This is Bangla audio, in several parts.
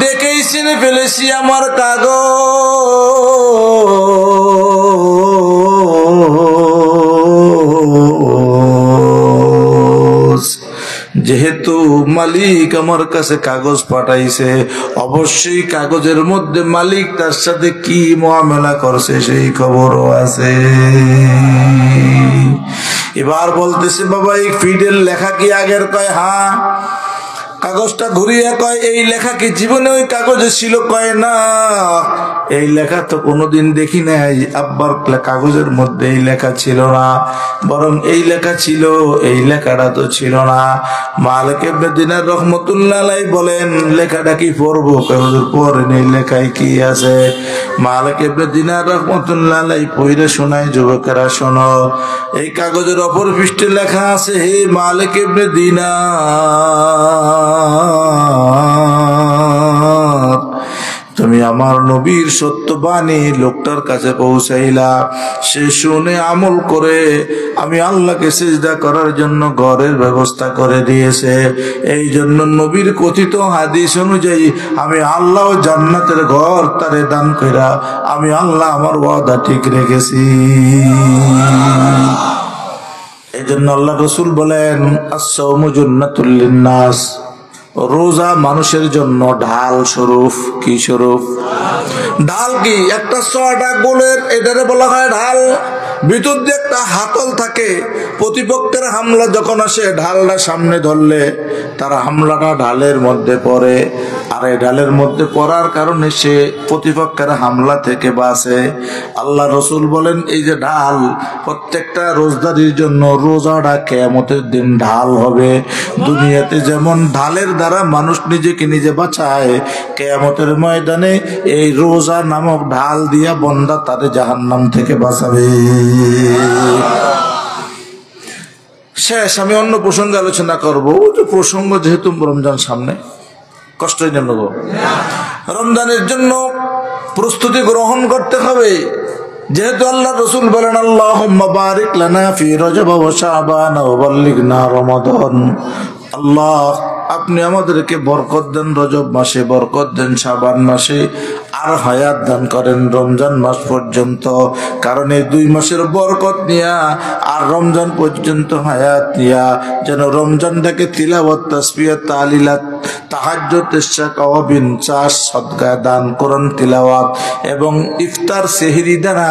দেখেই চিনে ফেলেছি আমার কাগজ। যেহেতু মালিক আমার কাছে কাগজ পাঠাইছে, অবশ্যই কাগজের মধ্যে মালিক তার সাথে কি মুআমালা করছে সেই খবরও আছে। এবার বলতেছে, বাবা এই ফিডের লেখা কি আগের? কয় হ্যাঁ। কাগজটা ঘুরিয়ে কয়, এই লেখা কি জীবনে ওই কাগজে ছিল? কয় না, এই লেখা তো কোনোদিন দেখি নাই। আব্বার কাগজের মধ্যে এই লেখা ছিল না, বরং এই লেখা ছিল, এই লেখাটা তো ছিল না। মালিক ইবনে দিনার রহমতুল্লাহ আলাইহি বলেন, লেখাটা কি পড়বো? কাগজের পড়েন, এই লেখায় কি আছে? মালিক ইবনে দিনার রহমতুল্লাহ আলাইহি পড়ে শোনায়, যুবকেরা শোনো, এই কাগজের অপর পৃষ্ঠে লেখা আছে, হে মালিক ইবনে দিনার, তুমি আমার নবীর সত্যবাণী লোকটার কাছে পৌঁছাইলা। সে শুনে আমল করে আমি আল্লাহকে সিজদা করার জন্য ঘরের ব্যবস্থা করে দিয়েছে। এই জন্য নবীর কথিত হাদিস অনুযায়ী আমি আল্লাহ জান্নাতের ঘর তারে দান কইরা আমি আল্লাহ আমার ওয়াদা ঠিক রেখেছি। এই জন্য আল্লাহ রাসূল বলেন, আস-সাওমু জান্নাতুল লিন-নাস, রোজা মানুষের জন্য ঢাল স্বরূপ। কি স্বরূপ? ঢাল কি? একটা ছটা গোলের, এটারে বলা হয় ঢাল। ভিতর দিয়ে একটা হাতল থাকে, প্রতিপক্ষের হামলা যখন আসে ঢালটা সামনে ধরলে তার হামলাটা ঢালের মধ্যে পড়ে, আর এই ঢালের মধ্যে পড়ার কারণে সে প্রতিপক্ষের হামলা থেকে বাঁচে। আল্লাহ রাসূল বলেন, এই যে ঢাল প্রত্যেকটা রোজাদারের জন্য রোজাটা কিয়ামতের দিন ঢাল হবে। দুনিয়াতে যেমন ঢালের দ্বারা মানুষ নিজেকে নিজে বাঁচায়, কিয়ামতের ময়দানে এই রোজা নামক ঢাল দিয়া বান্দা তারে জাহান্নাম থেকে বাঁচাবে। শেষ, আমি অন্য প্রসঙ্গে আলোচনা করবো। প্রসঙ্গ যেহেতু রমজান সামনে, কষ্টই নেব। রমজানের জন্য প্রস্তুতি গ্রহণ করতে হবে। যেহেতু আল্লাহ রাসূল বলেন, আল্লাহুম্মা বারিক লানা ফি রজব ওয়া শাবান ওয়া বাল্লিগনা রমাদান। আল্লাহ, আপনি আমাদেরকে বরকত দেন রজব মাসে, বরকত দেন শাবান মাসে, আর হায়াত দান করেন রমজান মাস পর্যন্ত। কারণ এই 2 মাসের বরকত নিয়া আর রমজান পর্যন্ত হায়াত নিয়া যেন রমজানটাকে তিলাওয়াত, তাসবিহ, তাহলিলাত, তাহাজ্জুদ, ইশরাকাওয়াবিন, চাষ, সদকা, দান, কোরআন তিলাওয়াত এবং ইফতার, সেহরি দ্বারা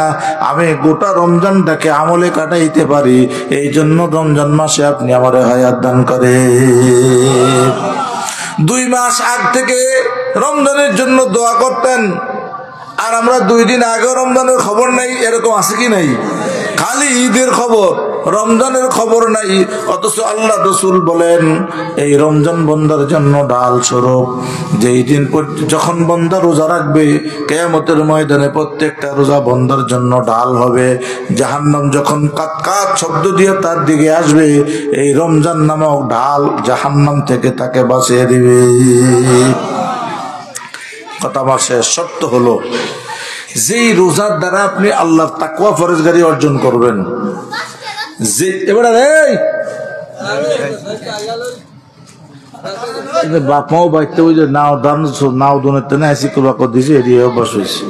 আমি গোটা রমজানটাকে আমলে কাটাইতে পারি। এই জন্য রমজান মাসে আপনি আমার হায়াত দান করে। 2 মাস আগ থেকে রমজানের জন্য দোয়া করতেন, আর আমরা 2 দিন আগে রমজানের খবর নাই, এরকম আছে কি নাই? খালি ঈদের খবর, রমজানের খবর নাই। অথচ আল্লাহ রাসূল বলেন, এই রমজান বান্দার জন্য ঢাল স্বরূপ। যেই দিন যখন বান্দা রোজা রাখবে, কিয়ামতের ময়দানে প্রত্যেকটা রোজা বান্দার জন্য ঢাল হবে। জাহান্নাম যখন কাত কাত শব্দ দিয়ে তার দিকে আসবে, এই রমজান নামক ঢাল জাহান্নাম থেকে তাকে বাঁচিয়ে দিবে। কথা আমার শেষ। সত্য হলো, যেই রোজার দ্বারা আপনি আল্লাহর তাকওয়া ফরজগারি অর্জন করবেন, যে এবারে বাপ মাও বাইতে ওই যে নাও দান নাও দোনেতে না এসি করবা কর দিছে, এটি অভ্যাস হয়েছে।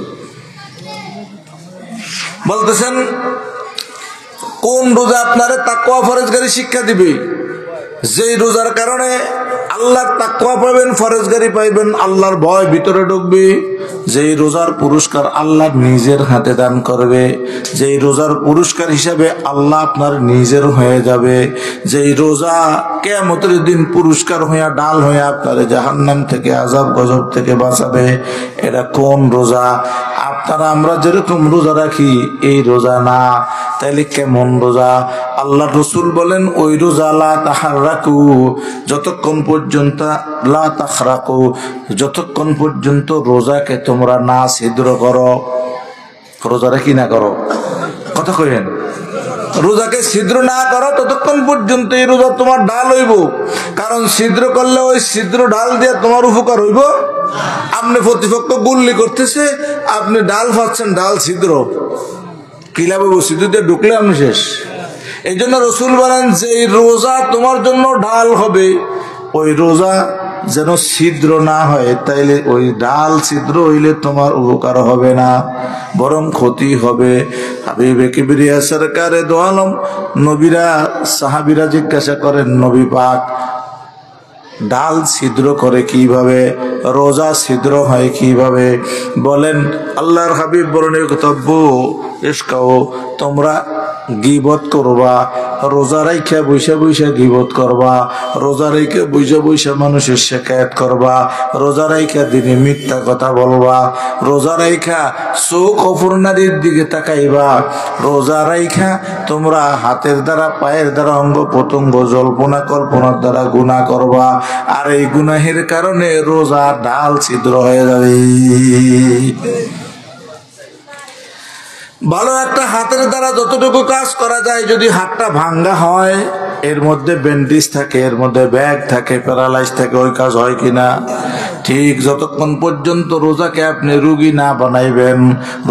বলতেছেন, কোন রোজা আপনারে তাকওয়া ফরজগারি শিক্ষা দিবে? যেই রোজার কারণে আল্লাহর তাকওয়া পাবেন, ফরজগারি পাইবেন, আল্লাহর ভয় ভিতরে ঢুকবে। যেই রোজার পুরস্কার আল্লাহ নিজের হাতে দান করবে, যেই রোজার পুরস্কার হিসাবে আল্লাহ আপনার নিজের হয়ে যাবে, যেই রোজা কিয়ামতের দিন পুরস্কার হইয়া ডাল হইয়া আপনার জাহান্নাম থেকে, আযাব গজব থেকে বাঁচাবে। এটা কোন রোজা? আপনারা আমরা যেরকম রোজা রাখি এই রোজা না, তাইলে কেমন রোজা? আল্লাহ রাসূল বলেন, ওই রোজা লা তাহাররাকু, যতক্ষণ পর্যন্ত লা তাখরাকু, যতক্ষণ পর্যন্ত রোজাকে তোমরা না ছিদ্র করো। রোজারে কি না করো? কথা কইেন, রোজাকে ছিদ্র না করো ততক্ষণ পর্যন্ত এই রোজা তোমার ঢাল হইব। কারণ ছিদ্র করলে ওই ছিদ্র ঢাল দিয়ে তোমার উপকার হইব। আপনি প্রতিপক্ষ গুল্লি করতেছে, আপনি ডাল পাচ্ছেন, ডাল ছিদ্র, কি লাভ হইব? ছিদ্র দিয়ে ঢুকলে আপনি শেষ। এই জন্য রাসূল বলেন, যে রোজা তোমার জন্য ঢাল হবে, ওই রোজা যেন ছিদ্র না হয়, তাইলে ওই ডাল ছিদ্র হইলে তোমার উপকার হবে না, বরং ক্ষতি হবে। হাবিবে কিবরিয়া সরকারে দো আলম নবীরা সাহাবীরা জিজ্ঞাসা করেন, নবী পাক ডাল ছিদ্র করে কিভাবে, রোজা ছিদ্র হয় কিভাবে? বলেন আল্লাহর হাবিব বর্ণিত কর্তব্য ইসকাও, তোমরা গীবত করবা, রোজা রাইখা বৈশা বৈশা গীবত করবা, রোজা রাইখা বৈশা বৈশা মানুষের শিকায়াত করবা, রোজা রাইখা দিনে মিথ্যা কথা বলবা, রোজা রাইখা চোখ অপূর্ণাদের দিকে তাকাইবা, রোজা রাইখা তোমরা হাতের দ্বারা পায়ের দ্বারা অঙ্গ প্রত্যঙ্গ জল্পনা কল্পনার দ্বারা গুনাহ করবা, আর এই গুনাহের কারণে রোজা ডাল ছিদ্র হয়ে যাবে। ভালো একটা হাতের দ্বারা যতটুকু কাজ করা যায়, যদি হাতটা ভাঙ্গা হয়, এর মধ্যে ব্যান্ডেজ থাকে, এর মধ্যে ব্যাগ থাকে, প্যারালাইজ থাকে, ওই কাজ হয় কিনা? ঠিক যতক্ষণ পর্যন্ত রোজাকে আপনি রোগী না বানাইবেন,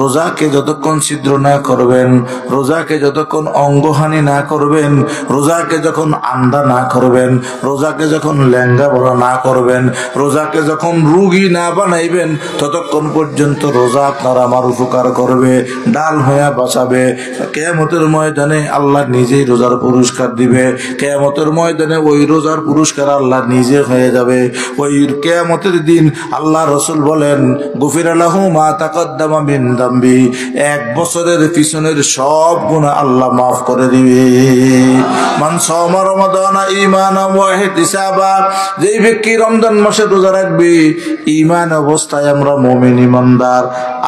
রোজাকে যতক্ষণ ছিদ্র না করবেন, রোজাকে যতক্ষণ অঙ্গহানি না করবেন, রোজাকে যখন আন্দা না করবেন, রোজাকে যখন ল্যাঙ্গা বলা না করবেন, রোজাকে যখন রোগী না বানাইবেন, ততক্ষণ পর্যন্ত রোজা আপনার আমার উপকার করবে, ডাল হয়ে বাঁচাবে। কিয়ামতের ময়দানে আল্লাহ নিজেই রোজার পুরস্কার দিবে। কিয়ামতের ময়দানে ওই রোজার পুরস্কার আল্লাহ নিজে হয়ে যাবে। ওই কিয়ামতের দিন আল্লাহ রাসূল বলেন, গুফিরা লাহু মা তাকদ্দামা মিন যামবি, এক বছরের পিছনের সব গুনাহ আল্লাহ মাফ করে দিবে। মান সামা রমাদানা ঈমানান ওয়া ইহতিসাবা, যেই ব্যক্তি রমজান মাসে রোজা রাখবে ঈমান অবস্থায় আমরা মুমিন ইমানদার,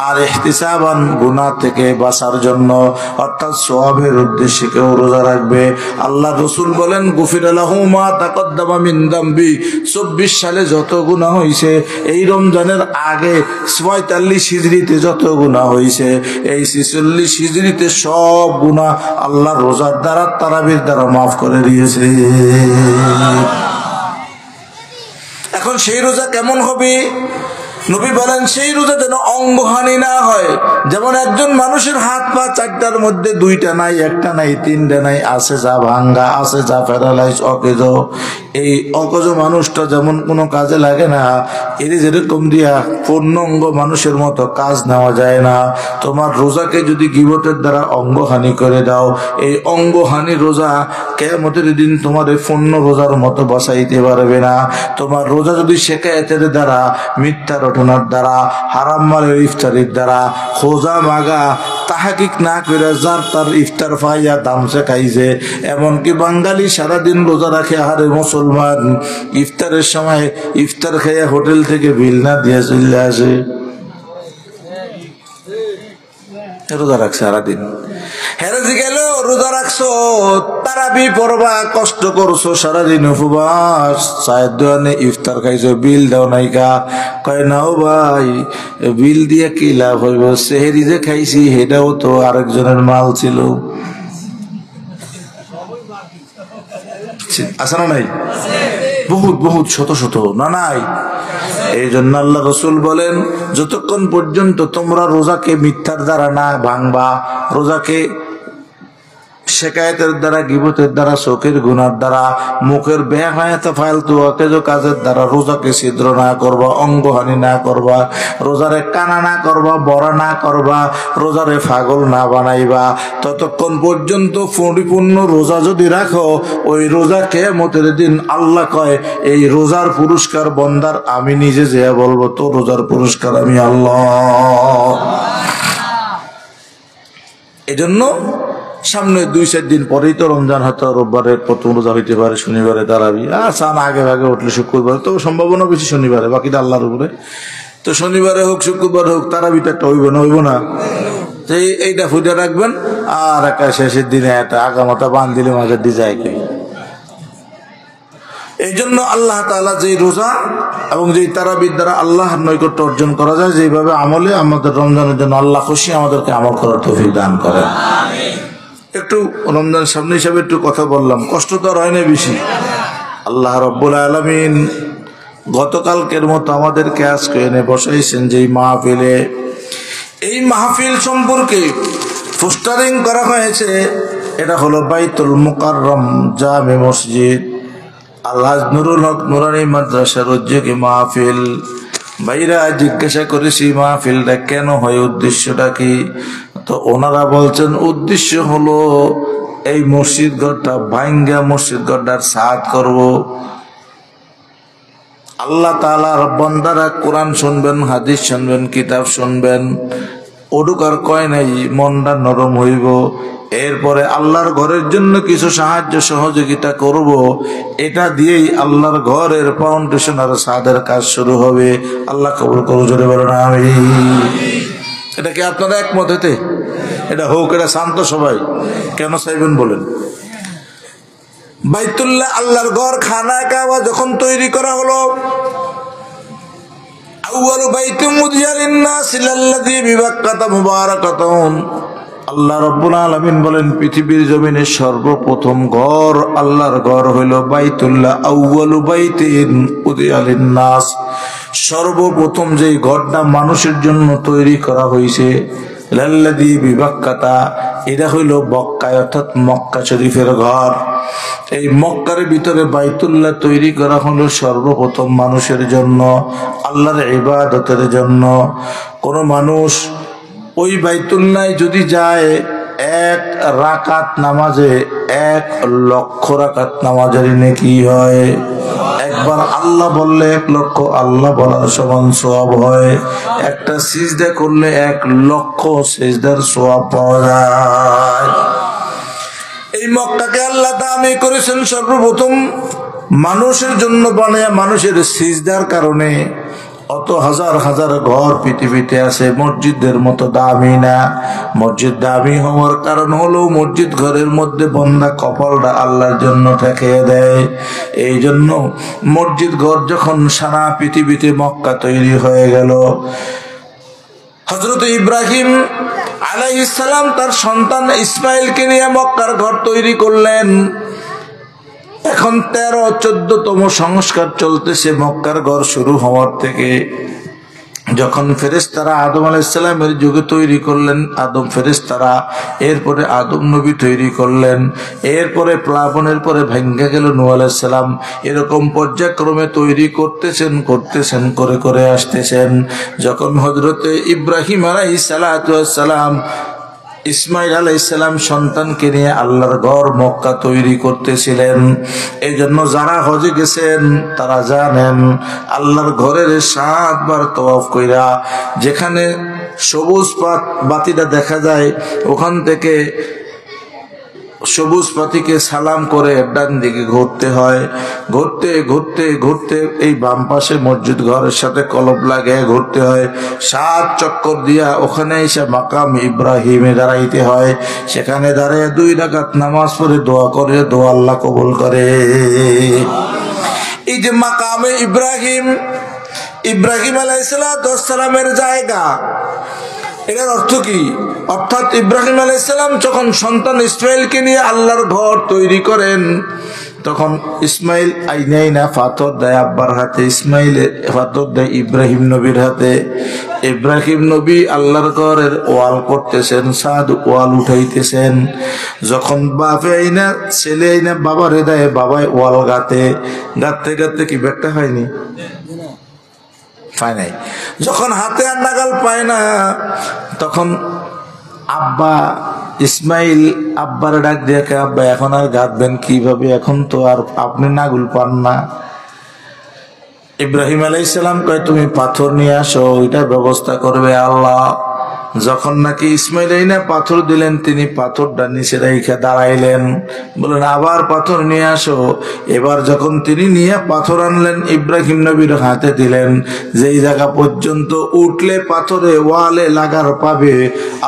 আর ইহতিসাবান গুনাহ থেকে বাঁচার জন্য, অর্থাৎ সওয়াবের উদ্দেশ্যে কেউ রোজা রাখবে, আল্লাহ রাসূল বলেন গুফিরা লাহু মা তাকদ্দামা মিন যামবি, 24 সালে যত গুনাহ হইছে, এই রমজানের আগে 45 হিজরিতে যত গুনাহ হইছে, এই 46 হিজরিতে সব গুনাহ আল্লাহ রোজার দ্বারা তারাবির দ্বারা মাফ করে দিয়েছে। এখন সেই রোজা কেমন হবে? নবী বলেন সেই রোজা যেন অঙ্গহানি না হয়। যেমন একজন মানুষের হাত পা চারটার মধ্যে দুইটা নাই, একটা নাই, তিনটা নাই, আছে যা ভাঙ্গা, আছে যা প্যারালাইজ, অকেজ, এই অকেজ মানুষটা যেমন কোনো কাজে লাগে না, এর যেরকম দিয়া পূর্ণাঙ্গ মানুষের মতো কাজ নেওয়া যায় না। তোমার রোজাকে যদি গীবতের দ্বারা অঙ্গহানি করে দাও, এই অঙ্গহানি রোজা কিয়ামতের দিন তোমার পূর্ণ রোজার মতো বাঁচাইতে পারবে না। তোমার রোজা যদি শিকায়াতের দ্বারা, মিথ্যা রটনার দ্বারা, হারাম মালের ইফতারির দ্বারা, খোঁজা মাগা তাহাকিক না করে যার তার ইফতার পাইয়া দামসে খাইছে, এমনকি বাঙালি সারাদিন রোজা রাখে, আরে মুসলমান ইফতারের সময় ইফতার খাইয়া হোটেল থেকে বিল না দিয়ে চলে আসে, রোজা রাখছে সারাদিন। হেরেজি গেল, রোজা রাখছো, তারাবি পড়বা, কষ্ট করছো সারাদিন উপবাস, চায়ের দোকানে ইফতার খাইছো, বিল দাও নাইকা, কয় নাও ভাই, বিল দিয়ে কি লাভ হইব, সেহেরি যে খাইছি সেটাও তো আরেকজনের মাল ছিল। আছে না নাই? বহুত বহুত শত শত না নাই? এই জন্য আল্লাহ রাসূল বলেন, যতক্ষণ পর্যন্ত তোমরা রোজাকে মিথ্যার দ্বারা না ভাঙবা, রোজাকে শিকায়তের দ্বারা, গীবতের দ্বারা, চোখের গুনার দ্বারা, মুখের বেহায়াত ফালতু অকেজো কাজের দ্বারা রোজাকে ছিদ্র না করবা, অঙ্গহানি না করবা, রোজারে কানা না করবা, বড়া না করবা, রোজারে পাগল না বানাইবা, ততক্ষণ পর্যন্ত পরিপূর্ণ রোজা যদি রাখো, ওই রোজা কিয়ামতের দিন আল্লাহ কয়, এই রোজার পুরস্কার বন্দার আমি নিজে যে বলবো, তো রোজার পুরস্কার আমি আল্লাহ। এজন্য সামনে 2-4 দিন পরেই তো রমজান, হয়তো রোববারে প্রথম রোজা হইতে পারে, শনিবারে তারাবি, চান আগে ভাগে উঠলে শুক্রবার, তো সম্ভাবনা বেশি শনিবারে, বাকিটা আল্লাহর উপরে। তো শনিবারে হোক শুক্রবার হোক, তারাবিটা একটা হইব না, হইব না? এইটা ফুটে রাখবেন, আর একটা শেষের দিনে একটা আগামাতা বান দিলে মাঝে দিয়ে যায়। এই জন্য আল্লাহ তাআলা যে রোজা এবং যে তারাবির দ্বারা আল্লাহর নৈকট্য অর্জন করা যায়, যেভাবে আমলে আমাদের রমজানের জন্য আল্লাহ খুশি, আমাদেরকে আমল করার তৌফিক দান করেন। একটু রমজান সামনে হিসাবে একটু কথা বললাম, কষ্ট তো আর হয় না বেশি। আল্লাহ রাব্বুল আলামিন গতকালকের মতো আমাদেরকে আজকে এনে বসাইছেন যেই মাহফিলে, এই মাহফিল সম্পর্কে পোস্টারিং করা হয়েছে। এটা হলো বাইতুল মুকাররম জামে মসজিদ। আলহাজ নুরুল হক নুরানি মাদ্রাসার উদ্যোগে মাহফিল। ভাইরা জিজ্ঞাসা করেছি মাহফিলটা কেন হয়, উদ্দেশ্যটা কি? তো ওনারা বলছেন উদ্দেশ্য হলো এই মসজিদ ঘরটা ভাঙ্গা মসজিদ ঘরটার ছাদ করব। আল্লাহ তাআলার বান্দারা কোরআন শুনবেন, হাদিস শুনবেন, কিতাব শুনবেন, ওডুকার কয় নাই, মনটা নরম হইব। এরপরে আল্লাহর ঘরের জন্য কিছু সাহায্য সহযোগিতা করব, এটা দিয়েই আল্লাহর ঘরের ফাউন্ডেশন আর ছাদের কাজ শুরু হবে। আল্লাহ কবুল করুন, জোরে বলেন আমিন। এটা কি আপনারা একমত হতে? এটা হোক, এটা শান্ত সবাই। কেন চাইবেন বলেন? বাইতুল্লাহ আল্লাহর ঘর খানায়ে কাবা যখন তৈরি করা হলো, আউয়ালু বাইতুম উযিয়া লিন-নাসি লাল্লাযী বিবাক্কাতা মুবারাকাতুন, আল্লাহ রাব্বুল আলামিন বলেন পৃথিবীর জমিনে সর্বপ্রথম ঘর আল্লাহর ঘর হইল বাইতুল্লাহ। আউয়ালু বাইতিন উযিয়া লিন-নাস, সর্বপ্রথম যেই ঘরটা মানুষের জন্য তৈরি করা হয়েছে, লাল্লাযী বিবাক্কাতা, এটা হইল মক্কায় অর্থাৎ মক্কা শরীফের ঘর। এই মক্কার ভিতরে বাইতুল্লাহ তৈরি করা হলো সর্বপ্রথম মানুষের জন্য, আল্লাহর ইবাদতের জন্য। কোন মানুষ ওই বাইতুল্লাহ যদি যায়, এক রাকাত নামাজে 1,00,000 রাকাত নামাজের নেকি হয়। একবার আল্লাহ বললে 1,00,000 আল্লাহ বলার সমান সওয়াব হয়। একটা সিজদা করলে 1,00,000 সিজদার সওয়াব পাওয়া যায়। এই মক্কাকে আল্লাহ দামি করেছেন সর্বপ্রথম মানুষের জন্য বানায়া, মানুষের সিজদার কারণে। অত হাজার হাজার ঘর পৃথিবীতে আছে, মসজিদের মতো দামি না। মসজিদ দামি হওয়ার কারণ হলো মসজিদ ঘরের মধ্যে বন্দা কপালটা আল্লাহর জন্য ঠেকিয়ে দেয়। এই জন্য মসজিদ ঘর যখন সারা পৃথিবীতে মক্কা তৈরি হয়ে গেল, হযরত ইব্রাহিম আলাইহিস সালাম তার সন্তান ইসমাইলকে নিয়ে মক্কার ঘর তৈরি করলেন। এখন 13-14তম সংস্কার চলতেছে মক্কার ঘর শুরু হওয়ার থেকে। যখন ফেরেশতারা আদম আলাইহিস সালামের যুগে তৈরি করলেন, আদম ফেরেশতারা, এরপরে আদম নবী তৈরি করলেন, এরপরে প্লাবনের পরে ভেঙ্গে গেল নূহ আলাইহিস সালাম। এরকম পর্যায়ক্রমে তৈরি করতেছেন করে করে আসতেছেন। যখন হযরতে ইব্রাহিম আলাইহিস সালাম ইসমাইল আলাইহিস সালাম সন্তানকে নিয়ে আল্লাহর ঘর মক্কা তৈরি করতেছিলেন, এই জন্য যারা হজে গেছেন তারা জানেন আল্লাহর ঘরের 7 বার তওয়াফ কইরা যেখানে সবুজ বাতিটা দেখা যায়, ওখান থেকে সবুজ পাতিকে সালাম করে ডান দিকে ঘুরতে হয়। ঘুরতে ঘুরতে ঘুরতে এই বাম পাশে মসজিদ ঘরের সাথে কলব লাগে ঘুরতে হয়। 7 চক্কর দিয়া ওখানে এসে মাকাম ইব্রাহিমে দাঁড়াইতে হয়। সেখানে দাঁড়িয়ে 2 রাকাত নামাজ পড়ে দোয়া করে, দোয়া আল্লাহ কবুল করে। এই যে মাকামে ইব্রাহিম আলাইহিস সালামের জায়গা, এর অর্থ কি? অর্থাৎ ইব্রাহিম আলাইহিস সালাম যখন সন্তান ইসমাইলকে নিয়ে আল্লাহর ঘর তৈরি করেন, তখন ইসমাইল আইনা পাথর দেয় আব্বার হাতে, ইসমাইল পাথর দেয় ইব্রাহিম নবীর হাতে। ইব্রাহিম নবী আল্লাহর ঘরের ওয়াল করতেছেন, সাদ ওয়াল উঠাইতেছেন। যখন বাপে আইনা ছেলে আইনা বাবারে দেয়, বাবায় ওয়াল গাতে গাতে কি ব্যাগটা হয়নি? পায় নাই। যখন হাতে আর নাগাল পায় না, তখন আব্বা ইসমাইল আব্বার ডাক দিয়ে, আব্বা এখন আর গাঁথবেন কিভাবে, এখন তো আর আপনি নাগুল পান না। ইব্রাহিম আলাইহিস সালাম কয় তুমি পাথর নিয়ে আসো, ওইটার ব্যবস্থা করবে আল্লাহ। যখন নাকি ইসমাইল আইনা পাথর দিলেন, তিনি পাথরটা নিচে রেখে দাঁড়াইলেন, বলেন আবার পাথর নিয়ে আসো। এবার যখন তিনি নিয়ে পাথর আনলেন, ইব্রাহিম নবীর হাতে দিলেন, যেই জায়গা পর্যন্ত উঠলে পাথরে ওয়ালে লাগার পাবে,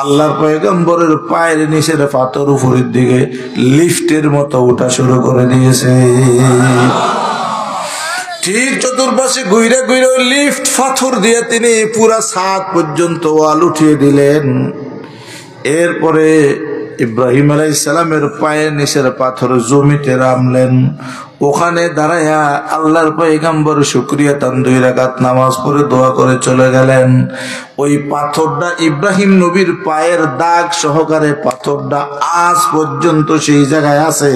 আল্লাহর পয়গম্বরের পায়ের নিচের পাথর উপরের দিকে লিফটের মতো উঠা শুরু করে দিয়েছে। ঠিক চতুর্পাশে ঘুরে ঘুরে লিফট পাথর দিয়ে তিনি পুরা ছাদ পর্যন্ত ওয়াল উঠিয়ে দিলেন। এরপরে ইব্রাহিম আলাইহিস সালামের পায়ের নিচের পাথর জমিতে রামলেন। ওখানে দাঁড়ায়া আল্লাহর পয়গম্বর শুকরিয়া তান 2 রাকাত নামাজ পড়ে দোয়া করে চলে গেলেন। ওই পাথরটা ইব্রাহিম নবীর পায়ের দাগ সহকারে পাথরটা আজ পর্যন্ত সেই জায়গায় আছে।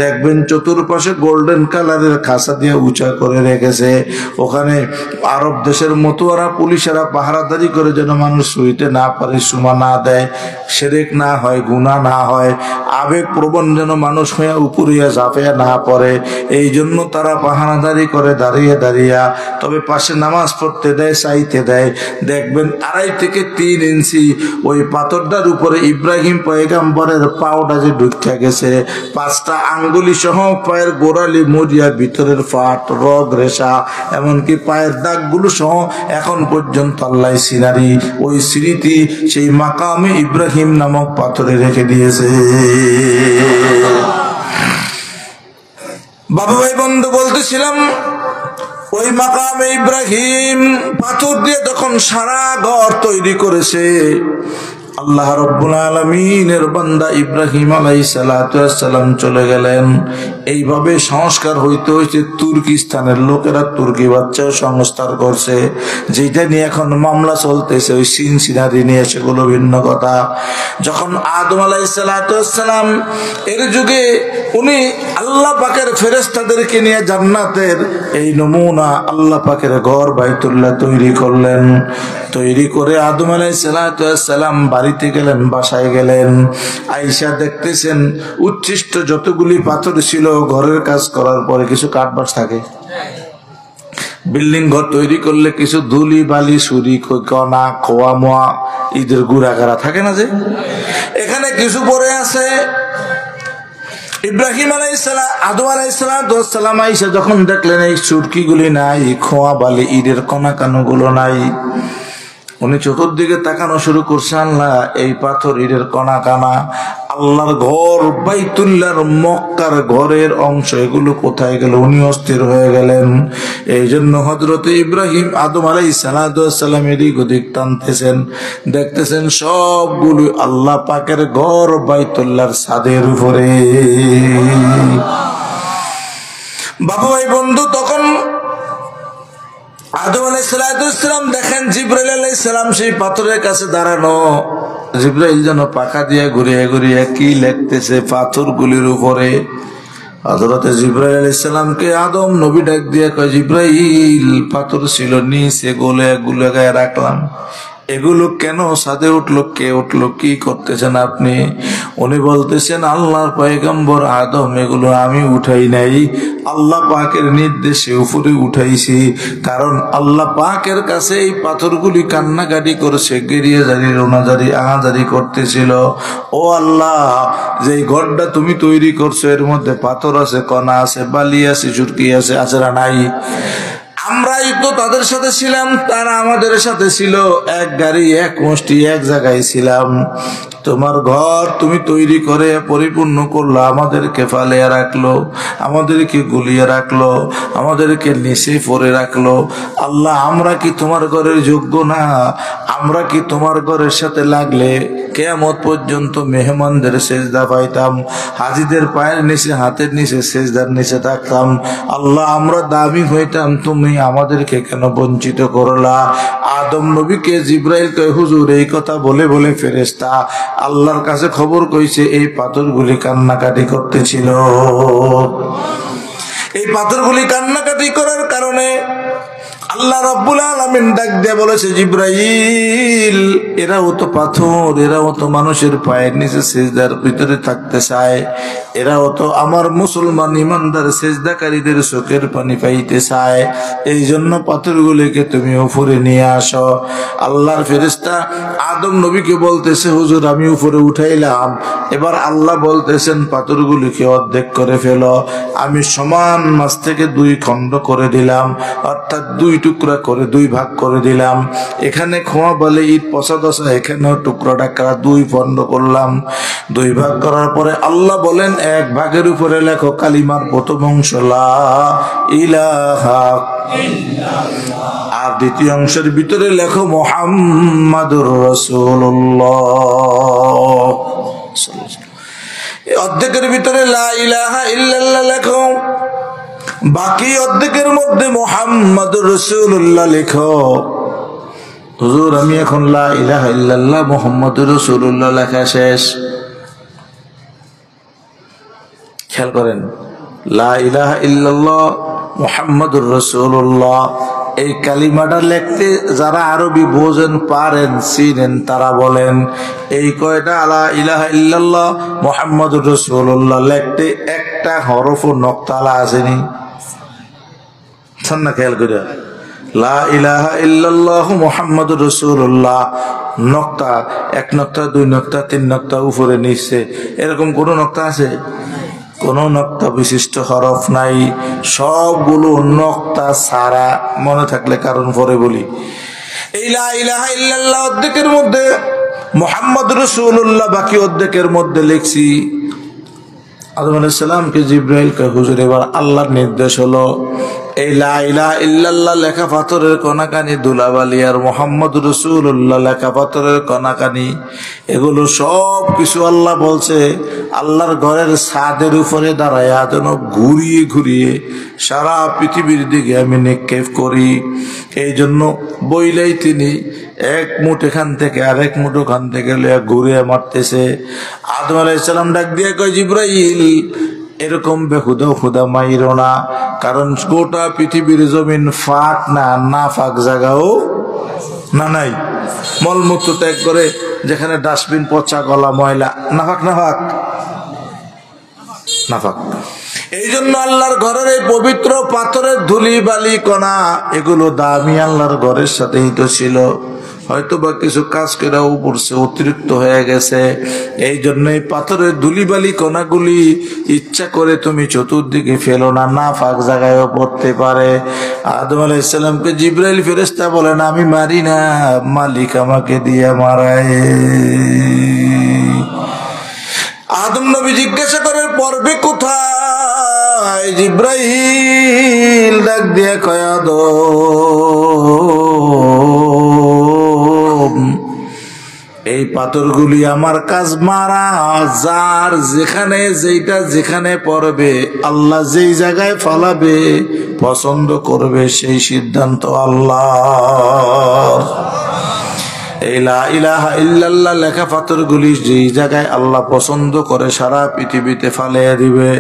দেখবেন চতুর্পাশে গোল্ডেন কালারের খাঁচা দিয়ে উঁচা করে রেখেছে। ওখানে আরব দেশের মতুয়ারা পুলিশেরা পাহারাদারি করে যেন মানুষ শুইতে না পারে, সুমা না দেয়, শিরক না হয়, গুনাহ না হয়, আবেগ প্রবণ যেন মানুষ হইয়া উপরিয়া ঝাঁপিয়া না পড়ে, এই জন্য তারা পাহারাদারি করে দাঁড়িয়ে দাঁড়িয়ে। তবে পাশে নামাজ পড়তে দেয়, চাইতে দেয়। দেখবেন 2.5 থেকে 3 ইঞ্চি ওই পাথরটার উপরে ইব্রাহিম পয়গম্বরের পাওটা যে ঢুকে গেছে, 5টা আঙ্গুলি সহ পায়ের গোড়ালি মরিয়া ভিতরের ফাট রগ রেশা এমনকি পায়ের দাগগুলো সহ এখন পর্যন্ত আল্লাহ সিনারি ওই স্মৃতি সেই মাকামে ইব্রাহিম নামক পাথরে রেখে দিয়েছে। বাবা ভাই বন্ধু বলতেছিলাম, ওই মাকামে ইব্রাহিম পাথর দিয়ে যখন সারা ঘর তৈরি করেছে, আল্লাহ রাব্বুল আলামিনের বান্দা ইব্রাহিম আলাইহিস সালাতু ওয়াস সালাম চলে গেলেন। এইভাবে সংস্কার হইতে হইতে তুর্কিস্তানের লোকেরা তুর্কি বাচ্চাও সংস্কার করছে, যেটা নিয়ে এখন মামলা চলতেছে ওই সিনসিনারি নিয়ে, সেগুলো ভিন্ন কথা। যখন আদম আলাইহিস সালাতু ওয়াস সালাম এর যুগে উনি আল্লাহ পাকের ফেরেশতাদেরকে নিয়ে জান্নাতের এই নমুনা আল্লাহ পাকের ঘর বাইতুল্লাহ তৈরি করলেন। তৈরি করে আদম আলাইহিস সালাতু ওয়াস সালাম বাড়িতে গেলেন, বাসায় গেলেন। আয়েশা দেখতেছেন উচ্ছিষ্ট যতগুলি পাথর ছিল ঘরের কাজ করার পরে কিছু কাঠবাস থাকে, বিল্ডিং ঘর তৈরি করলে কিছু ধুলি বালি সুরি কণা খোয়া মোয়া ঈদের গুড়াগাড়া থাকে না, যে এখানে কিছু পড়ে আছে। ইব্রাহিম আলাইহিস সালাম আদম আলাইহিস সালাম আয়েশা যখন দেখলেন এই সুরকিগুলি নাই, খোয়া বালি ঈদের কণা কানুগুলো নাই, উনি চতুর্দিকে তাকানো শুরু করছেন। আল্লাহ, এই পাথর ঈদের কণা কানা, আল্লাহর ঘর বাইতুল্লাহর মক্কার ঘরের অংশ, এগুলো কোথায় গেল? উনি অস্থির হয়ে গেলেন। এই জন্য হযরত ইব্রাহিম আদম আলাইহিস সালাম এদিক ওদিক টানতেছেন, দেখতেছেন সবগুলো আল্লাহ পাকের ঘর বাইতুল্লাহর ছাদের উপরে। বাবা ভাই বন্ধু, তখন আদম আলাইহিসসালাম দেখেন জিবরাইল আলাইহিসসালাম সেই পাথরের কাছে দাঁড়ানো। জিবরাইল যেন পাখা দিয়ে ঘুরিয়ে ঘুরিয়ে কি লিখতেছে পাথরগুলির উপরে। হযরত জিবরাইল আলাইহিসসালামকে আদম নবী ডাক দিয়ে কয়, জিবরাইল, পাথর ছিল নিচে গোলে গুলে গায়ে রাখলাম, এগুলো কেন ছাদে উঠলো? কে উঠলো? কি করতেছেন আপনি? উনি বলতেছেন, আল্লাহর পয়গম্বর আদম, এগুলো আমি উঠাই নাই, আল্লাহ পাকের নির্দেশে উপরে উঠাইছি। কারণ আল্লাহ পাকের কাছে এই পাথরগুলি কান্নাকাটি করেছে, গেরিয়ে জারি রোনাজারি আহাজারি করতেছিল। ও আল্লাহ, যে ঘরটা তুমি তৈরি করছো এর মধ্যে পাথর আছে, কণা আছে, বালি আছে, চুরকি আছে, আচরা নাই। আমরাই তো তাদের সাথে ছিলাম, তারা আমাদের সাথে ছিল, এক গাড়ি এক মুষ্টি এক জায়গায় ছিলাম। তোমার ঘর তুমি তৈরি করে পরিপূর্ণ করলো, আমাদেরকে ফালিয়ে রাখলো, আমাদেরকে গুলিয়ে রাখলো, আমাদেরকে নিচে পড়ে রাখলো। আল্লাহ, আমরা কি তোমার ঘরের যোগ্য না? আমরা কি তোমার ঘরের সাথে লাগলে কিয়ামত পর্যন্ত মেহমানদের সেজদা পাইতাম, হাজীদের পায়ের নিচে হাতের নিচে সেজদার নিচে থাকতাম? আল্লাহ, আমরা দামি হইতাম, তুমি আমাদেরকে কেন বঞ্চিত করলা? আদম নবীকে জিবরাইল কয়, হুজুর, এই কথা বলে বলে ফেরেশতা আল্লাহর কাছে খবর কইছে এই পাথরগুলি কান্নাকাটি করতেছিল। এই পাথরগুলি কান্নাকাটি করার কারণে আল্লাহ রাব্বুল আলামিন ডাক দিয়ে বলেছে, জিবরাইল, এরাও তো পাথর, এরাও তো মানুষের পায়ের নিচে সিজদার ভিতরে থাকতে চায়, এরাও তো আমার মুসলমান ইমানদার সিজদাকারীদের চোখের পানি পাইতে চায়। এই জন্য পাথরগুলিকে তুমি উপরে নিয়ে আসো। আল্লাহর ফেরেশতা আদম নবীকে বলতেছে, হুজুর, আমি উপরে উঠাইলাম। এবার আল্লাহ বলতেছেন, পাথরগুলিকে অর্ধেক করে ফেলো। আমি সমান মাছ থেকে 2 খণ্ড করে দিলাম, অর্থাৎ 2 টুকরা করে 2 ভাগ করে দিলাম। এখানে খোয়া বলে ইট পচা দশা, এখানেও টুকরা টাকরা 2 খণ্ড করলাম। 2 ভাগ করার পরে আল্লাহ বলেন, 1 ভাগের উপরে লেখো কালিমার প্রথম অংশ লা ইলাহা ইল্লাল্লাহ, আর দ্বিতীয় অংশের ভিতরে লেখো মুহাম্মাদুর রাসূলুল্লাহ। অর্ধেকের ভিতরে লা ইলাহা ইল্লাল্লাহ লেখো, বাকি অর্ধেকের মধ্যে মুহাম্মাদুর রাসূলুল্লাহ লেখো। হুজুর আমি এখন লা ইলাহা ইল্লাল্লাহ মুহাম্মাদুর রাসূলুল্লাহ লেখা শেষ। খেয়াল করেন, লা ইলাহা ইল্লাল্লাহ মুহাম্মাদুর রাসূলুল্লাহ এই কালিমাটা লিখতে যারা আরবি বোঝেন, পারেন, চিনেন, তারা বলেন এই কয়টা লা ইলাহা ইল্লাল্লাহ মুহাম্মাদুর রাসূলুল্লাহ লিখতে একটা হরফ নক্তালা আসেনি? না খেয়াল করে, লা ইলাহা ইল্লাল্লাহ মুহাম্মাদুর রাসূলুল্লাহ নক্তা, এক নক্তা, দুই নক্তা, তিন নক্তা, উপরে নিচে, এরকম কোন নক্তা আছে? কোন নক্তা বিশিষ্ট হরফ নাই, সবগুলো নক্তা ছাড়া। মনে থাকলে কারণ পরে বলি। এই লা ইলাহা ইল্লাল্লাহ অর্ধেকের মধ্যে মুহাম্মাদুর রাসূলুল্লাহ বাকি অর্ধেকের মধ্যে লিখছি। আদম আলাইহিস সালামকে জিবরাইল কয়, হুজুর এবার আল্লাহর নির্দেশ হলো এই লা ইলাহা ইল্লাল্লাহ লেখা পাথরের কণাকানি ধুলাবালি আর মুহাম্মাদুর রাসূলুল্লাহ লেখা পাথরের কণাকানি এগুলো সব কিছু আল্লাহ বলছে আল্লাহর ঘরের ছাদের উপরে দাঁড়ায়া যেন ঘুরিয়ে ঘুরিয়ে সারা পৃথিবীর দিকে আমি নিক্ষেপ করি। এই জন্য বইলেই তিনি এক মুঠ এখান থেকে আরেক মুঠ ওখান থেকে ঘুরিয়ে মারতেছে। আদম আলাইহিস সালাম ডাক দিয়ে কয়, জিবরাইল এরকম বেহুদা খুদা মাইরো না, কারণ গোটা পৃথিবীর জমিন ফাঁক না ফাঁক জায়গাও না নাই, মলমূত্র ত্যাগ করে যেখানে ডাস্টবিন, পচা গলা, ময়লা, নাফাক নাফাক। এই জন্য আল্লাহর ঘরের এই পবিত্র পাথরের ধুলি বালি কণা এগুলো দামি আল্লাহর ঘরের সাথেই তো ছিল, হয়তো বা কিছু কাজ করাও পড়ছে, অতিরিক্ত হয়ে গেছে। এই জন্যই পাথরের ধুলিবালি কণাগুলি ইচ্ছা করে তুমি চতুর্দিকে ফেলো না, না ফাঁক জায়গায়ও পড়তে পারে। আদম আলাইহিস সালামকে জিবরাইল ফেরেশতা বলেন, আমি মারি না, মালিক আমাকে দিয়ে মারায়। আদম নবী জিজ্ঞাসা করে, পড়বে কোথায়? জিবরাইল ডাক দিয়ে কয়, আদম এই পাথরগুলি আমার কাজ মারা, যার যেখানে যেটা যেখানে পড়বে আল্লাহ যেই জায়গায় ফালাবে পছন্দ করবে সেই সিদ্ধান্ত আল্লাহ। এই লা ইলাহা ইল্লাল্লাহ লেখা পাথরগুলি যেই জায়গায় আল্লাহ পছন্দ করে সারা পৃথিবীতে ফালিয়ে দিবে।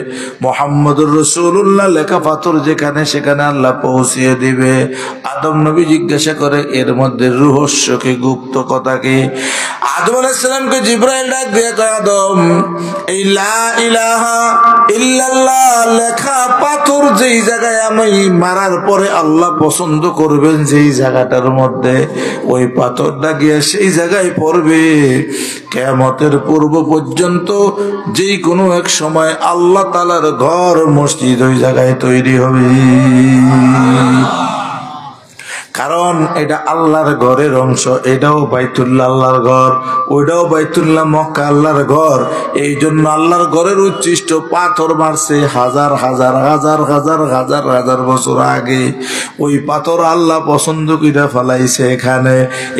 মুহাম্মাদুর রাসূলুল্লাহ লেখা পাথর যেখানে সেখানে আল্লাহ পৌঁছিয়ে দিবে। আদম নবী জিজ্ঞাসা করে, এর মধ্যে রহস্য কি, গুপ্ত কথা কি? আদম আলাইহিস সালামকে জিবরাইল ডাক দিয়ে কয়, আদম এই লা ইলাহা ইল্লাল্লাহ লেখা পাথর যেই জায়গায় আমি মারার পরে আল্লাহ পছন্দ করবেন যেই জায়গাটার মধ্যে, ওই পাথরটা গিয়ে সেই জায়গায় পড়বে। কিয়ামতের পূর্ব পর্যন্ত যেই কোনো এক সময় আল্লাহ তাআলার ঘর, মসজিদ ওই জায়গায় তৈরি হবে, কারণ এটা আল্লাহর ঘরের অংশ। এটাও বাইতুল্লাহ আল্লাহর ঘর, ওইটাও বাইতুল্লাহ মক্কা আল্লাহর ঘর। এই জন্য আল্লাহর ঘরের উচ্ছিষ্ট পাথর মারছে হাজার হাজার হাজার হাজার হাজার হাজার বছর আগে। ওই পাথর আল্লাহ পছন্দ করে ফেলাইছে এখানে।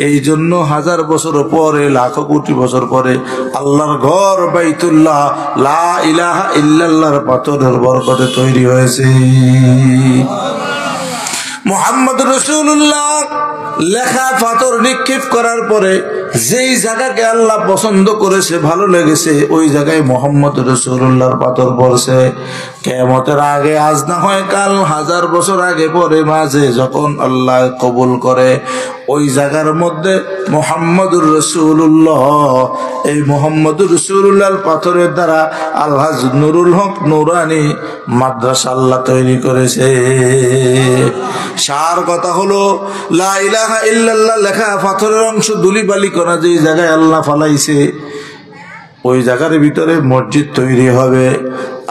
এই জন্য হাজার বছর পরে, লাখো কোটি বছর পরে আল্লাহর ঘর বাইতুল্লাহ লা ইলাহা ইল্লাল্লাহর পাথরের বরকতে তৈরি হয়েছে। মুহাম্মাদুর রাসূলুল্লাহ লেখা পাথর নিক্ষেপ করার পরে যেই জায়গাকে আল্লাহ পছন্দ করেছে, ভালো লেগেছে, ওই জায়গায় মুহাম্মাদুর রাসূলুল্লাহর পাথর পড়ছে। কিয়ামতের আগে, আজ না হয় কাল, হাজার বছর আগে পরে মাঝে যখন আল্লাহ কবুল করে, ওই জায়গার মধ্যে মুহাম্মাদুর রাসূলুল্লাহ, এই মুহাম্মাদুর রাসূলুল্লাহর পাথরের দ্বারা আল্লাহ নুরুল হক নুরানি মাদ্রাসা আল্লাহ তৈরি করেছে। সার কথা হলো, লা ইলাহা ইল্লাল্লাহ লেখা পাথরের অংশ ধুলিবালি কণা যেই জায়গায় আল্লাহ ফালাইছে, ওই জায়গার ভিতরে মসজিদ তৈরি হবে।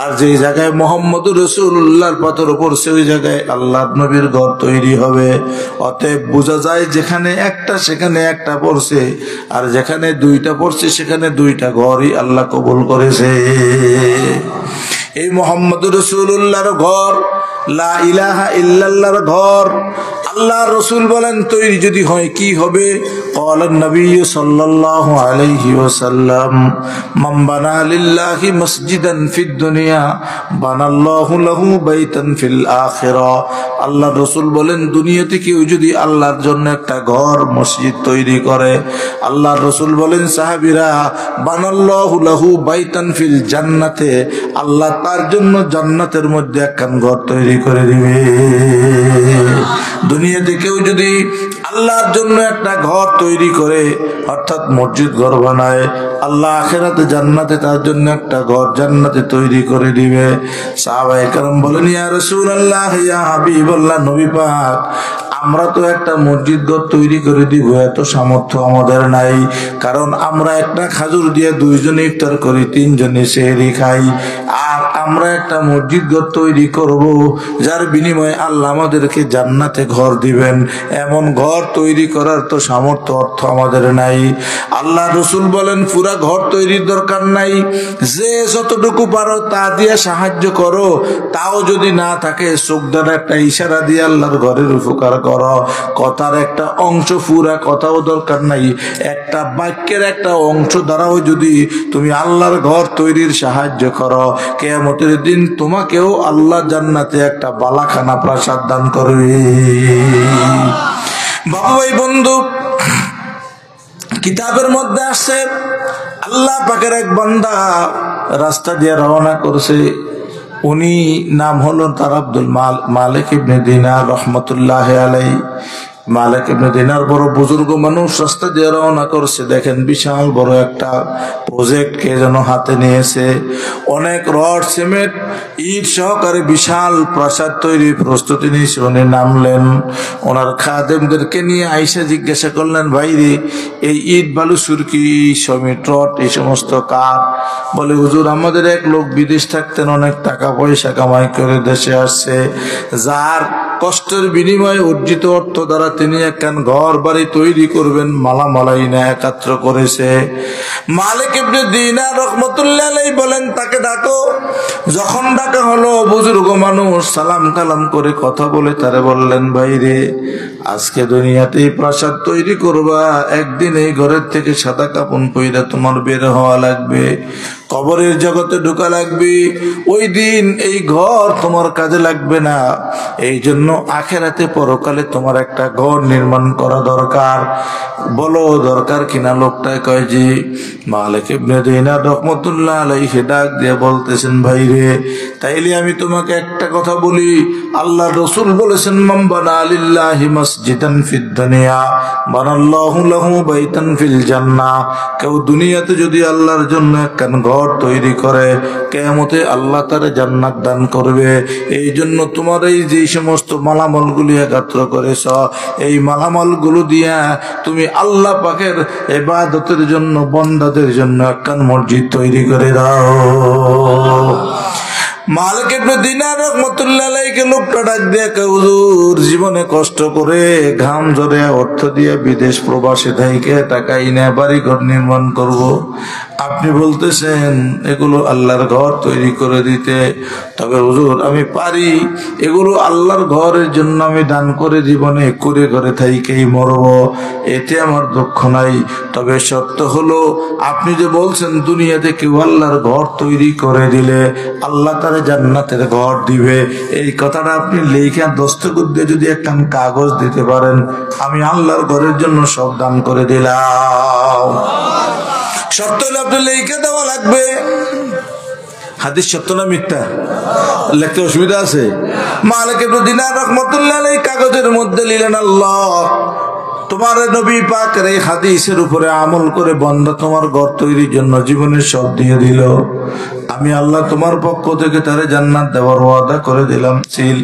আর যেই জায়গায় মুহাম্মাদুর রাসূলুল্লাহর পাথর পড়ছে ওই জায়গায় আল্লাহর নবীর ঘর তৈরি হবে। অতএব বোঝা যায়, যেখানে একটা সেখানে একটা পড়ছে, আর যেখানে দুইটা পড়ছে সেখানে দুইটা ঘরই আল্লাহ কবুল করেছে। এই মুহাম্মাদুর রাসূলুল্লাহর ঘর লা ইলাহা ইল্লাল্লাহর ঘর আল্লাহর রাসূল বলেন তৈরি যদি হয় কি হবে? ক্বালান নবী সাল্লাল্লাহু আলাইহি ওয়াসাল্লাম মান বানা লিল্লাহি মসজিদান ফিদ দুনিয়া বানাল্লাহু লাহু বাইতান ফিল আখিরাহ। আল্লাহর রাসূল বলেন দুনিয়াতে কেউ যদি আল্লাহর জন্য একটা ঘর মসজিদ তৈরি করে, আল্লাহর রাসূল বলেন সাহাবীরা বানাল্লাহু লাহু বাইতান ফিল জান্নাতে, আল্লাহ তার জন্য জান্নাতের মধ্যে একখান ঘর তৈরি করে দিবে। দুনিয়াতে কেউ যদি আল্লাহর জন্য একটা ঘর তৈরি করে অর্থাৎ মসজিদ ঘর বানায়, আল্লাহ আখিরাতে জান্নাতে তার জন্য একটা ঘর জান্নাতে তৈরি করে দিবে। সাহাবায়ে কেরাম বলেন ইয়া রাসূলুল্লাহ ইয়া হাবিবাল্লাহ, নবী পাক আমরা তো একটা মসজিদ ঘর তৈরি করে দিব, এত সামর্থ্য আমাদের নাই, কারণ আমরা একটা খাজুর দিয়ে দুইজনে ইফতার করি, তিনজনে সেহরি খাই। আর আমরা একটা মসজিদ ঘর তৈরি করব যার বিনিময়ে আল্লাহ আমাদেরকে জান্নাতে ঘর দিবেন, এমন ঘর তৈরি করার তো সামর্থ্য অর্থ আমাদের নাই। আল্লাহ রাসূল বলেন পুরা ঘর তৈরির দরকার নাই, যে যতটুকু পারো তা দিয়ে সাহায্য করো, তাও যদি না থাকে চোখ দ্বারা একটা ইশারা দিয়ে আল্লাহর ঘরের উপকার করো। কথার একটা অংশ, পুরা কথাও দরকার নাই, একটা বাক্যের একটা অংশ দ্বারাও যদি তুমি আল্লাহর ঘর তৈরির সাহায্য করো, কিয়ামতের দিন তোমাকেও আল্লাহ জান্নাতে একটা বালাখানা প্রাসাদ দান করবে। বাবা ভাই বন্ধু, কিতাবের মধ্যে আসছে আল্লাহ পাকের এক বান্দা রাস্তা দিয়ে রওনা করছে, উনি নাম হলো তার আব্দুল মালিক ইবনে দিনার রহমতুল্লাহ আলাইহি। মালিক ইবনে দিনার বড় বুজুর্গ মানুষ, রাস্তা দিয়ে রওনা করছে, দেখেন বিশাল বড় একটা প্রজেক্ট কে যেন হাতে নিয়েছে, অনেক রড সিমেন্ট ইট সহকারে বিশাল প্রাসাদ তৈরির প্রস্তুতি নিয়েছে। উনি নামলেন, ওনার খাদেমদেরকে নিয়ে আইসা জিজ্ঞাসা করলেন ভাইরে এই ইট বালু সুরকি সিমেন্ট রড এই সমস্ত কার? বলে হুজুর আমাদের এক লোক বিদেশ থাকতেন, অনেক টাকা পয়সা কামাই করে দেশে আসছে, যার কষ্টের বিনিময়ে অর্জিত অর্থ দ্বারা তিনি একখান ঘর বাড়ি তৈরি করবেন, মালামালাই না একাত্র করেছে। মালিক ইবনে দিনার রহমতুল্লাহ আলাইহি বলেন তাকে ডাকো। যখন ডাকা হলো, বুজুর্গ মানুষ সালাম কালাম করে কথা বলে তারে বললেন ভাইরে আজকে দুনিয়াতেই প্রাসাদ তৈরি করবা, একদিন এই ঘরের থেকে সাদা কাপড় পইরা তোমার বের হওয়া লাগবে, কবরের জগতে ঢোকা লাগবে, ওই দিন এই ঘর তোমার কাজে লাগবে না। এই জন্য আখেরাতে পরকালে তোমার একটা ঘর নির্মাণ করা দরকার। বলো দরকার কিনা? লোকটাই কয় যে মালিক ইবনে দিনার রহমতুল্লাহ আলাইহি ডাক দিয়ে বলতেছেন ভাইরে তাইলে আমি তোমাকে একটা কথা বলি, আল্লাহ রাসূল বলেছেন মান বানা লিল্লাহি মসজিদান ফিদ দুনিয়া বানাল্লাহু লাহু বাইতান ফিল জান্নাহ। কেউ দুনিয়াতে যদি আল্লাহর জন্য একখান ঘর তৈরি করে, কিয়ামতে আল্লাহ তারে জান্নাত দান করবে। এই জন্য তোমার এই যে সমস্ত মালামালগুলি একত্র করেছ, এই মালামালগুলো দিয়া তুমি আল্লাহ পাকের ইবাদতের জন্য, বান্দাদের জন্য একখান মসজিদ তৈরি করে দাও। মালিক ইবনে দিনার রহমতুল্লাহ আলাইহি লোকটা ডাক দিয়ে হুজুর জীবনে কষ্ট করে ঘাম ঝরে অর্থ দিয়ে বিদেশ প্রবাসে থেকে টাকা এনে বাড়ি ঘর নির্মাণ করব, আপনি বলতেছেন এগুলো আল্লাহর ঘর তৈরি করে দিতে? তবে হুজুর আমি পারি, এগুলো আল্লাহর ঘরের জন্য আমি দান করে জীবনে করে ঘরে থাইকেই মরব, এতে আমার দুঃখ নাই। তবে সত্য হলো আপনি যে বলছেন দুনিয়াতে কেউ আল্লাহর ঘর তৈরি করে দিলে আল্লাহ তারে জান্নাতের ঘর দিবে, এই কথাটা আপনি লেখা দস্তখত দিয়ে যদি একখান কাগজ দিতে পারেন, আমি আল্লাহর ঘরের জন্য সব দান করে দিলাম। শর্ত হলে আপনি লেখা দেওয়া লাগবে। হাদিস সত্য না মিথ্যা? লিখতে অসুবিধা আছে? মালিক ইবনে দিনার রহমতুল্লাহ আলাইহি কাগজের মধ্যে লিখলেন আল্লাহ তোমার নবী পাকের এই হাদিসের উপরে আমল করে বান্দা তোমার ঘর তৈরির জন্য জীবনের সব দিয়ে দিল, আমি আল্লাহ তোমার পক্ষ থেকে তারে জান্নাত দেওয়ার ওয়াদা করে দিলাম। সিল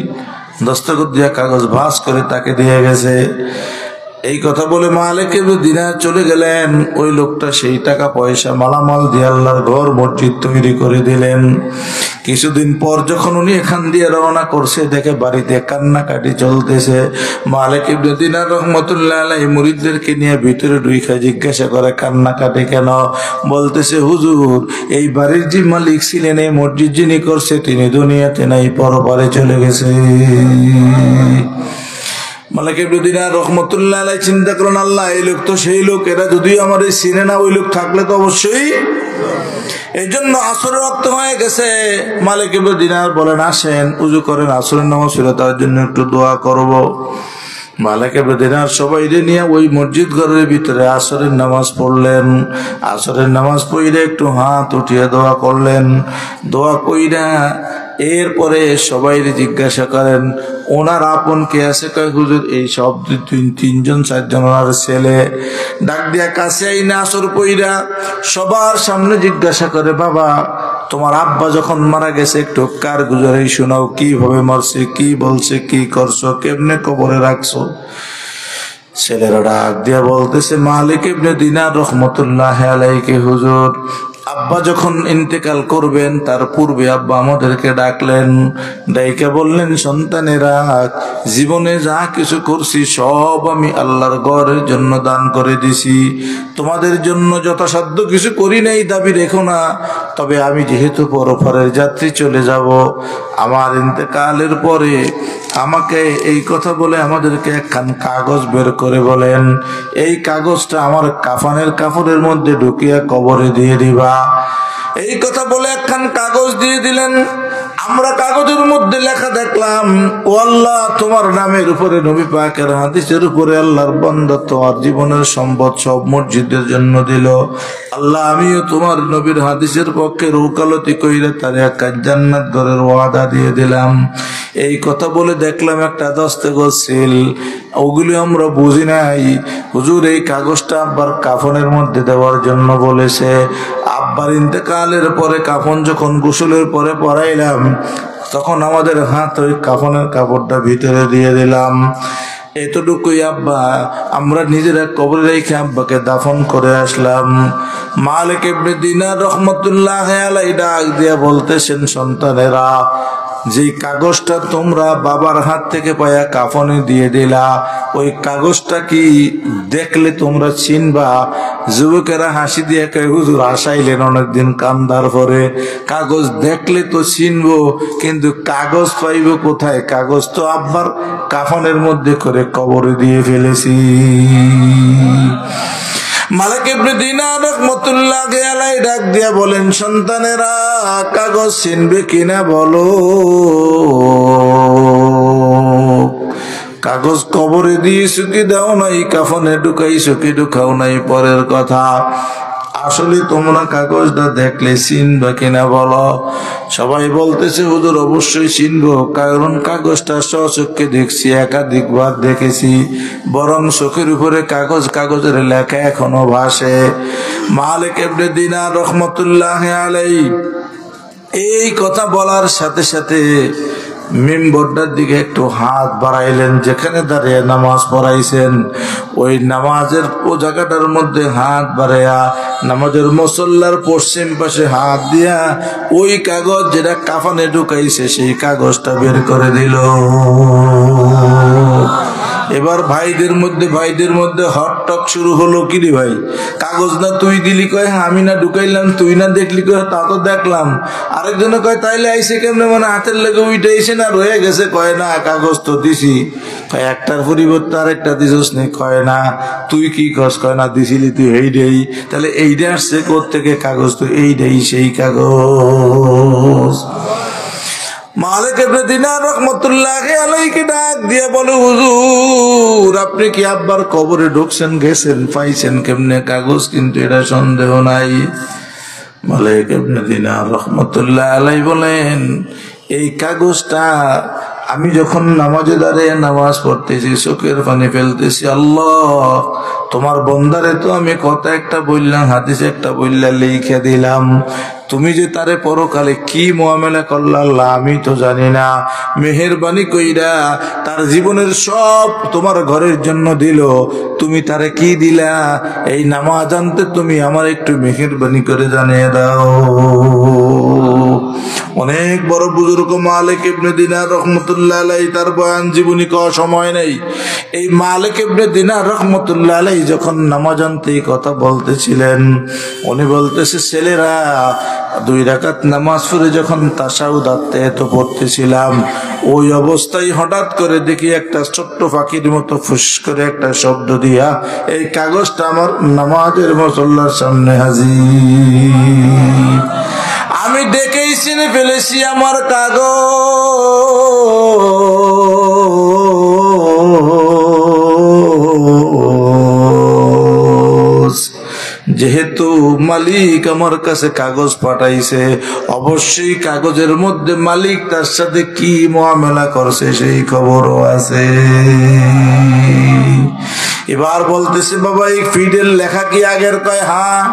দস্তখত দিয়া কাগজ ভাঁজ করে তাকে দিয়ে গেছে। এই কথা বলে মালিক ইবনে দিনার চলে গেলেন। ওই লোকটা সেই টাকা পয়সা মালামাল দিয়ে আল্লাহর ঘর মসজিদ তৈরি করে দিলেন। কিছুদিন পর যখন উনি এখান দিয়ে রওনা করছে, দেখে বাড়িতে কান্নাকাটি চলতেছে। মালিক ইবনে দিনার রহমতুল্লাহ আলাইহি মুরিদদেরকে নিয়ে ভিতরে ঢুইকা জিজ্ঞাসা করে, কান্নাকাটি কেন? বলতেছে, হুজুর, এই বাড়ির যে মালিক ছিলেন, এই মসজিদ যিনি করছে, তিনি দুনিয়াতে নাই, পরপারে চলে গেছে। মালিক ইবনে দিনার রহমতুল্লাহ আলাইহি চিন্তা করেন, আল্লাহ, এই লোক তো সেই লোক, এরা যদিও আমার এই চিনে না, ওই লোক থাকলে তো অবশ্যই। এই জন্য আসরের ওয়াক্ত হয়ে গেছে। মালিক ইবনে দিনার বলেন, আসেন, উযু করেন, আসরের নামাজ পড়ে তার জন্য একটু দোয়া করব। মালিক ইবনে দিনার সবাইরে নিয়ে ওই মসজিদ ঘরের ভিতরে আসরের নামাজ পড়লেন। আসরের নামাজ পড়ে একটু হাত উঠিয়ে দোয়া করলেন। দোয়া কইরা এরপরে সবাই জিজ্ঞাসা করেন, ওনার আপন কে আছে? কয়, হুজুর, এই সব তিনজন চারজন ওনার ছেলে। ডাক দিয়া কাছে আইনা আসর পইরা সবার সামনে জিজ্ঞাসা করে, বাবা, তোমার আব্বা যখন মারা গেছে একটু কার গুজরে শোনাও, কিভাবে মরছে, কি বলছে, কি করছো, কেমনে কবরে রাখছো? ছেলেরা ডাক দিয়া বলতেছে, মালিক ইবনে দিনার রহমতুল্লাহ আলাইহি, হুজুর, আব্বা যখন ইন্তেকাল করবেন তার পূর্বে আব্বা আমাদেরকে ডাকলেন, ডাইকা বললেন, সন্তানেরা, জীবনে যা কিছু করছি সব আমি আল্লাহর ঘরের জন্য দান করে দিছি। তোমাদের জন্য যথাসাধ্য কিছু করি নাই, দাবি রেখো না। তবে আমি যেহেতু পরপারের যাত্রী, চলে যাব, আমার ইন্তেকালের পরে আমাকে এই কথা বলে আমাদেরকে একখান কাগজ বের করে বলেন, এই কাগজটা আমার কাফনের কাপড়ের মধ্যে ঢুকিয়ে কবরে দিয়ে দিবা। এই কথা বলে একখান কাগজ দিয়ে দিলেন। আমরা কাগজের মধ্যে লেখা দেখলাম, ও আল্লাহ, তোমার নামের উপরে, নবী পাকের হাদিসের উপরে আল্লাহর বান্দা তোমার জীবনের সম্পদ সব মসজিদের জন্য দিল। আল্লাহ, আমিও তোমার নবীর হাদিসের পক্ষে রৌকালতি কইরা তার এক জান্নাত ঘরের ওয়াদা দিয়ে দিলাম। এই কথা বলে দেখলাম একটা দস্তখত সিল, ওগুলি আমরা বুঝি নাই। হুজুর, এই কাগজটা আব্বার কাফনের মধ্যে দেওয়ার জন্য বলেছে। আব্বার ইন্তেকালের পরে কাফন যখন গোসলের পরে পরাইলাম, তখন আমাদের হাত ওই কাফনের কাপড়টা ভিতরে দিয়ে দিলাম। এতটুকুই আব্বা, আমরা নিজেরা কবরে রেখে আব্বাকে দাফন করে আসলাম। মালিক ইবনে দিনার রহমতুল্লাহ আলাইহি ডাক দিয়া বলতেছেন, সন্তানেরা, যে কাগজটা তোমরা বাবার হাত থেকে পায়া কাফনে দিয়ে দিলা, ওই কাগজটা কি দেখলে তোমরা চিনবা? যুবকেরা হাসি দিয়ে কয়, হুজুর, আসাইলেন অনেকদিন কান্দার পরে, কাগজ দেখলে তো চিনবো, কিন্তু কাগজ পাইব কোথায়? কাগজ তো আব্বার কাফনের মধ্যে করে কবরে দিয়ে ফেলেছি। মালিক ইবনে দিনার রহমতুল্লাহ আলাইহি ডাক দিয়া বলেন, সন্তানেরা, কাগজ চিনবে কিনা বলো? কাগজ কবরে দিয়েছো কি দাও নাই? কাফনে ঢুকাইছো কি ঢুকাও নাই? পরের কথা, আসলে তোমরা কাগজটা দেখলে চিনবা কিনা বলো? সবাই বলতেছে, হুজুর, অবশ্যই চিনবো, কারণ কাগজটা স্বচক্ষে দেখছি, একাধিকবার দেখেছি, বরং চোখের উপরে কাগজের লেখা এখনো ভাসে। মালিক ইবনে দিনার রহমতুল্লাহ আলাইহি এই কথা বলার সাথে সাথে মিম্বরটার দিকে একটু হাত বাড়াইলেন, যেখানে দাঁড়িয়ে নামাজ পড়াইছেন ওই নামাজের জায়গাটার মধ্যে হাত বাড়াইয়া নামাজের মুসল্লার পশ্চিম পাশে হাত দিয়া ওই কাগজ যেটা কাফনে ঢুকাইছে সেই কাগজটা বের করে দিল। এবার ভাইদের মধ্যে হটটক শুরু হলো, কি রে ভাই, কাগজ না তুই দিলি? কয়, আমি না ঢুকাইলাম। তুই না দেখলি? কয়, তা তো দেখলাম। আরেকজনে কয়, তাইলে আইসে কেমনে? মানে হাতের লেগে উইটা আইসে না রয়ে গেছে? কয়, না, কাগজ তো দিছি। কয়, একটার পরিবর্তে আরেকটা দিছস নি? কয়, না। তুই কি কস? কয়, না, দিছিলি তুই এইটাই। তাহলে এইটা আসছে কোত্থেকে? কাগজ তো এইটাই সেই কাগজ। মালিক ইবনে দিনার রহমতুল্লাহ আলাইহি ডাক দিয়ে বলে, হুজুর, আপনি কি আব্বার কবরে ঢুকছেন, গেছেন, পাইছেন কেমনে কাগজ? কিন্তু এটা সন্দেহ নাই। মালিক ইবনে দিনার রহমতুল্লাহ আলাইহি বলেন, এই কাগজটা আমি যখন নামাজে দাঁড়িয়ে নামাজ পড়তেছি, চোখের পানি ফেলতেছি, আল্লাহ, তোমার বন্দারে তো আমি কথা একটা বললাম, হাদিস একটা বললাম, লিখে দিলাম। তুমি যে তারে পরকালে কি মুআমালা করলা আল্লাহ আমি তো জানি না। মেহেরবানি কইরা তার জীবনের সব তোমার ঘরের জন্য দিল, তুমি তারে কি দিলা? এই নামাজ জানতে তুমি আমার একটু মেহেরবানি করে জানিয়ে দাও। অনেক বড় বুজুর্গ মালিক ইবনে দিনার রহমতুল্লাহ আলাইহি তার বয়ান জীবনী কওয়ার সময় নেই। এই মালিক ইবনে দিনার রহমতুল্লাহ আলাইহি যখন নামাজান্তে কথা বলতেছিলেন, উনি বলতেছে, ছেলেরা 2 রাকাত নামাজ পড়ে যখন তাশাহুদ আত্তাহিয়াত পড়তেছিলাম, ওই অবস্থায় হঠাৎ করে দেখি একটা ছোট্ট পাখির মতো ফুস করে একটা শব্দ দিয়া এই কাগজটা আমার নামাজের মুসল্লার সামনে হাজির। আমি দেখেই চিনে ফেলেছি আমার কাগজ। যেহেতু মালিক আমার কাছে কাগজ পাঠাইছে, অবশ্যই কাগজের মধ্যে মালিক তার সাথে কি মুআমালা করছে সেই খবরও আছে। এবার বলতেছে, বাবা এই ফিডের লেখা কি আগের? কয় হ্যাঁ।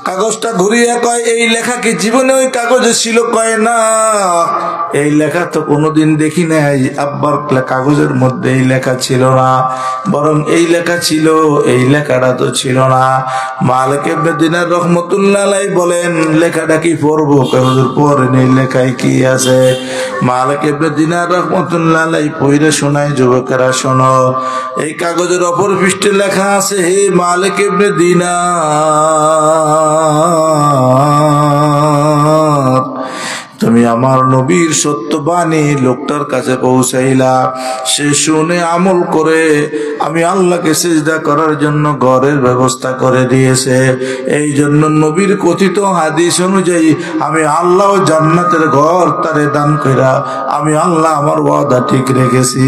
কাগজটা ঘুরিয়ে কয়, এই লেখা কি জীবনে ওই কাগজে ছিল? কয় না, এই লেখা তো কোনোদিন দেখি নাই। আব্বার কাগজের মধ্যে এই লেখা ছিল না, বরং এই লেখা ছিল, এই লেখাটা তো ছিল না। মালিক ইবনে দিনার রহমতুল্লাহ আলাইহি বলেন, লেখাটা কি পড়বো? কাগজের পড়েন, এই লেখায় কি আছে? মালিক ইবনে দিনার রহমতুল্লাহ আলাইহি পড়ে শোনায়, যুবকেরা শোনো, এই কাগজের অপর পৃষ্ঠে লেখা আছে, হে মালিক ইবনে দিনার, তুমি আমার নবীর সত্যবাণী লোকটার কাছে পৌঁছাইলা, সে শুনে আমল করে আমি আল্লাহকে সিজদা করার জন্য ঘরের ব্যবস্থা করে দিয়েছে। এই জন্য নবীর কথিত হাদিস অনুযায়ী আমি আল্লাহ জান্নাতের ঘর তারে দান কইরা আমি আল্লাহ আমার ওয়াদা ঠিক রেখেছি।